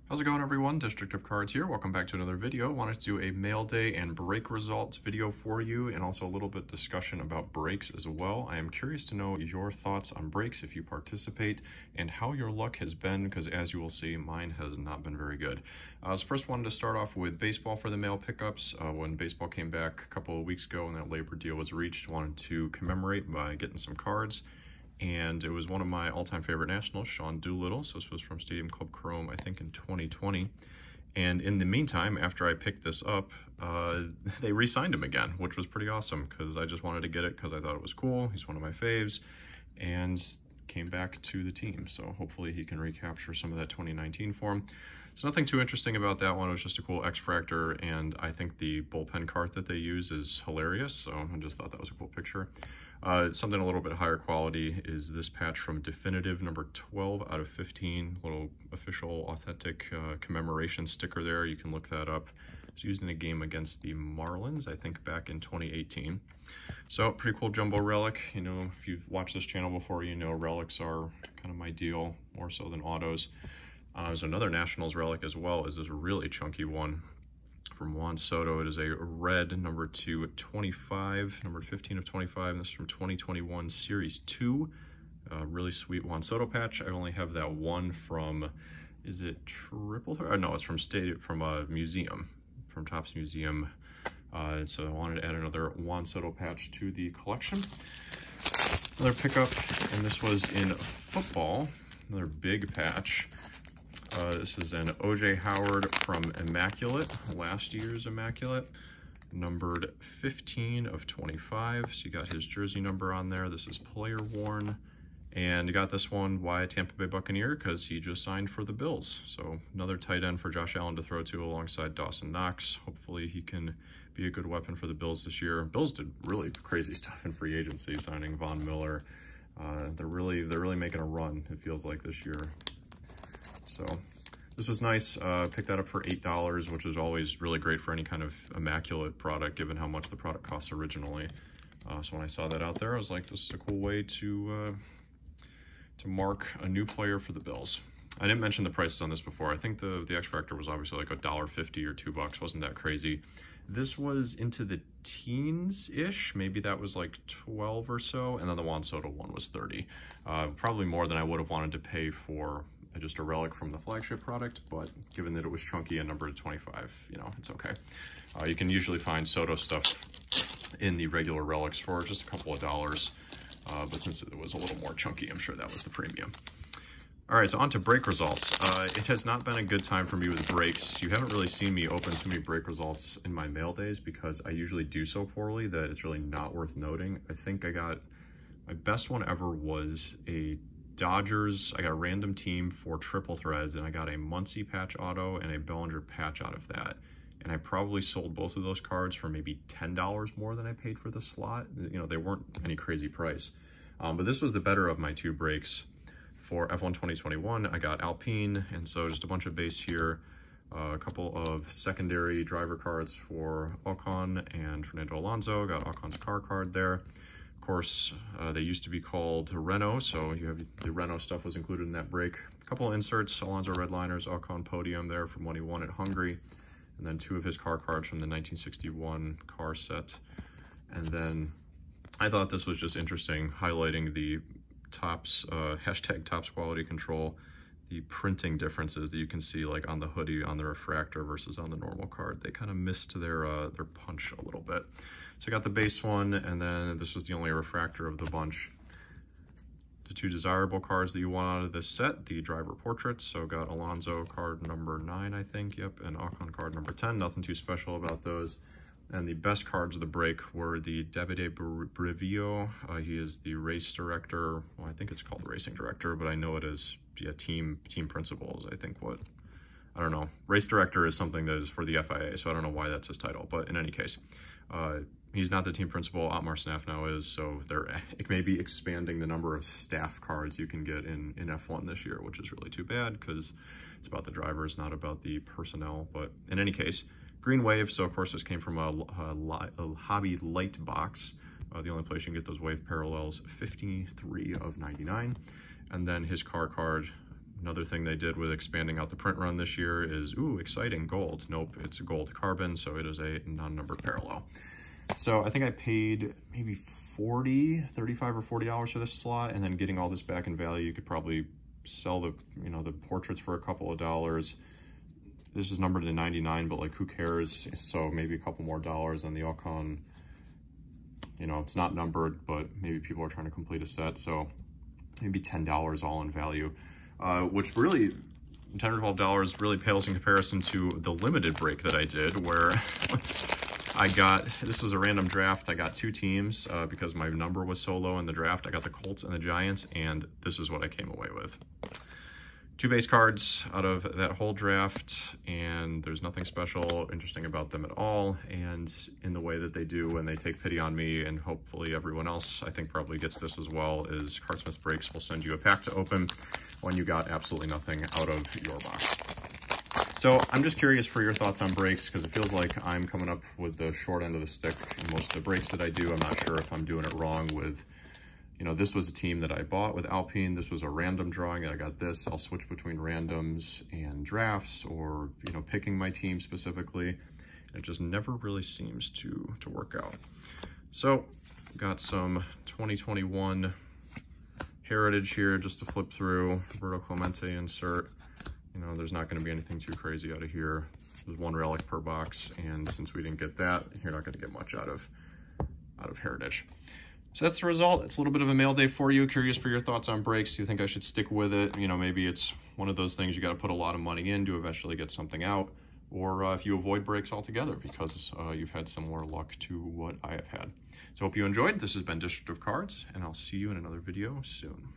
How's it going, everyone? District of Cards here. Welcome back to another video. Wanted to do a mail day and break results video for you, and also a little bit discussion about breaks as well. I am curious to know your thoughts on breaks if you participate and how your luck has been, because as you will see, mine has not been very good. So first wanted to start off with baseball for the mail pickups. When baseball came back a couple of weeks ago and that labor deal was reached, wanted to commemorate by getting some cards. And it was one of my all-time favorite nationals, Sean Doolittle. So this was from Stadium Club Chrome, I think in 2020. And in the meantime, after I picked this up, they re-signed him again, which was pretty awesome because I just wanted to get it because I thought it was cool. He's one of my faves and came back to the team. So hopefully he can recapture some of that 2019 form. So nothing too interesting about that one. It was just a cool X-Fractor, and I think the bullpen cart that they use is hilarious. So I just thought that was a cool picture. Something a little bit higher quality is this patch from Definitive, number 12 out of 15, little official authentic commemoration sticker there. You can look that up. It's used in a game against the Marlins, I think back in 2018. So pretty cool jumbo relic. You know, if you've watched this channel before, you know relics are kind of my deal, more so than autos. There's another Nationals relic as well, is this really chunky one from Juan Soto. It is a red number 225, number 15 of 25, and this is from 2021 Series 2. Really sweet Juan Soto patch. I only have that one from, is it Triple Threat? No, it's from a museum, from Topps Museum. So I wanted to add another Juan Soto patch to the collection. Another pickup, and this was in football, another big patch. This is an O.J. Howard from Immaculate, last year's Immaculate, numbered 15 of 25. So you got his jersey number on there. This is player worn. And you got this one, why Tampa Bay Buccaneer? Because he just signed for the Bills. So another tight end for Josh Allen to throw to alongside Dawson Knox. Hopefully he can be a good weapon for the Bills this year. Bills did really crazy stuff in free agency, signing Von Miller. They're really making a run, it feels like, this year. So this was nice. Picked that up for $8, which is always really great for any kind of Immaculate product, given how much the product costs originally. So when I saw that out there, I was like, this is a cool way to mark a new player for the Bills. I didn't mention the prices on this before. I think the X-Fractor was obviously like $1.50 or $2. Wasn't that crazy. This was into the teens-ish. Maybe that was like 12 or so. And then the Juan Soto one was 30. Probably more than I would have wanted to pay for just a relic from the flagship product, but given that it was chunky and numbered 25, you know, it's okay. You can usually find Soto stuff in the regular relics for just a couple of dollars, but since it was a little more chunky, I'm sure that was the premium. All right, so on to break results. It has not been a good time for me with breaks. You haven't really seen me open too many break results in my mail days because I usually do so poorly that it's really not worth noting. I think I got, my best one ever was a Dodgers. I got a random team for triple threads, and I got a Muncy patch auto and a Bellinger patch out of that. And I probably sold both of those cards for maybe $10 more than I paid for the slot. You know, they weren't any crazy price. But this was the better of my two breaks. For F1 2021, I got Alpine, and so just a bunch of base here. A couple of secondary driver cards for Ocon and Fernando Alonso. Got Ocon's car card there. Of course, they used to be called Renault, so you have the Renault stuff was included in that break. A couple of inserts, Alonso Redliners, Ocon podium there from when he won at Hungary, and then two of his car cards from the 1961 car set. And then I thought this was just interesting, highlighting the Topps, hashtag Topps quality control, the printing differences that you can see like on the hoodie, on the refractor versus on the normal card. They kind of missed their punch a little bit. So I got the base one, and then this was the only refractor of the bunch. The two desirable cards that you want out of this set, the driver portraits. So got Alonso card number 9, I think, yep, and Ocon card number 10. Nothing too special about those. And the best cards of the break were the Davide Brivio. He is the race director. Well, I think it's called racing director, but I know it is, yeah, team principals, I think what. I don't know. Race director is something that is for the FIA, so I don't know why that's his title. But in any case, he's not the team principal. Otmar Snaff now is, so it may be expanding the number of staff cards you can get in F1 this year, which is really too bad because it's about the drivers, not about the personnel. But in any case, Green Wave. So of course this came from a Hobby Light box. The only place you can get those wave parallels, 53 of 99. And then his car card, Another thing they did with expanding out the print run this year is, ooh, exciting, gold. Nope, it's gold carbon, so it is a non-numbered parallel. So I think I paid maybe $35 or $40 for this slot, and then getting all this back in value, you could probably sell the, the portraits for a couple of dollars. This is numbered to 99, but like, who cares? So maybe a couple more dollars on the Alcon. It's not numbered, but maybe people are trying to complete a set, so maybe $10 all in value, which really, $10 or $12 really pales in comparison to the limited break that I did, where this was a random draft. I got 2 teams because my number was so low in the draft. I got the Colts and the Giants, and this is what I came away with. 2 base cards out of that whole draft, and there's nothing special, interesting about them at all. And in the way that they do when they take pity on me, and hopefully everyone else, I think, probably gets this as well, is Cardsmiths Breaks will send you a pack to open when you got absolutely nothing out of your box. So I'm just curious for your thoughts on breaks, because it feels like I'm coming up with the short end of the stick in most of the breaks that I do. I'm not sure if I'm doing it wrong with, this was a team that I bought with Alpine. This was a random drawing that I got this. I'll switch between randoms and drafts, or, picking my team specifically. It just never really seems to work out. So got some 2021 Heritage here just to flip through. Roberto Clemente insert. There's not going to be anything too crazy out of here. There's 1 relic per box, and since we didn't get that, you're not going to get much out of Heritage. So that's the result. It's a little bit of a mail day for you. Curious for your thoughts on breaks. Do you think I should stick with it? Maybe it's one of those things you got to put a lot of money in to eventually get something out, or if you avoid breaks altogether because you've had similar luck to what I have had. So hope you enjoyed. This has been District of Cards, and I'll see you in another video soon.